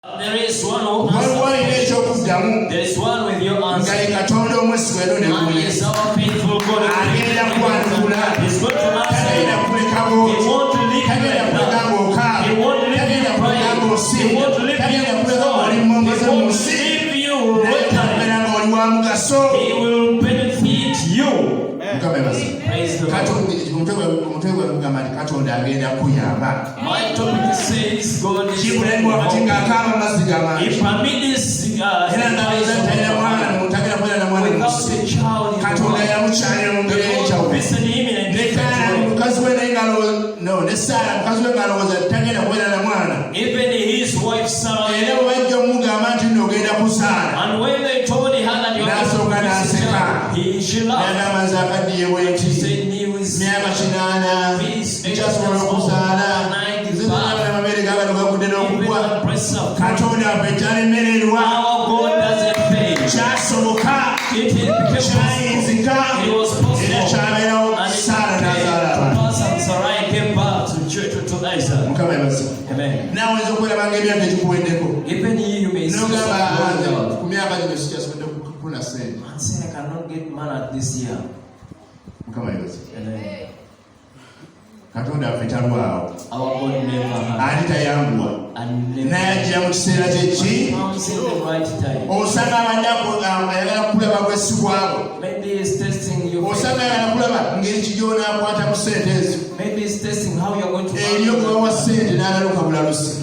There is one who answers. There is one with your answer. And he is our faithful God. He's going to answer you. He won't leave you like that. He won't leave you crying. He won't leave you sorry. He won't leave you broken. He will benefit you. Praise the Lord. My topic says God is He permits without a child listen to him and even his wife Sarah, and when they told her that you are she laughed. She said, our God doesn't fail. It was possible. And Sarai came back to Isaac. Amen. Even you may see and say, I cannot get married this year. Amen. Our God never had. And never comes in the right time. Maybe he's testing you. Maybe he's testing how you're going to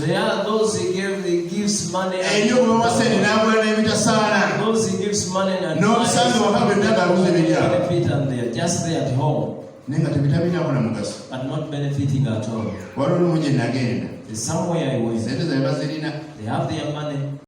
there are those he gives money. Those he gives money and benefit, and they're just there at home. But not benefiting at all. There's somewhere I went. They have their money.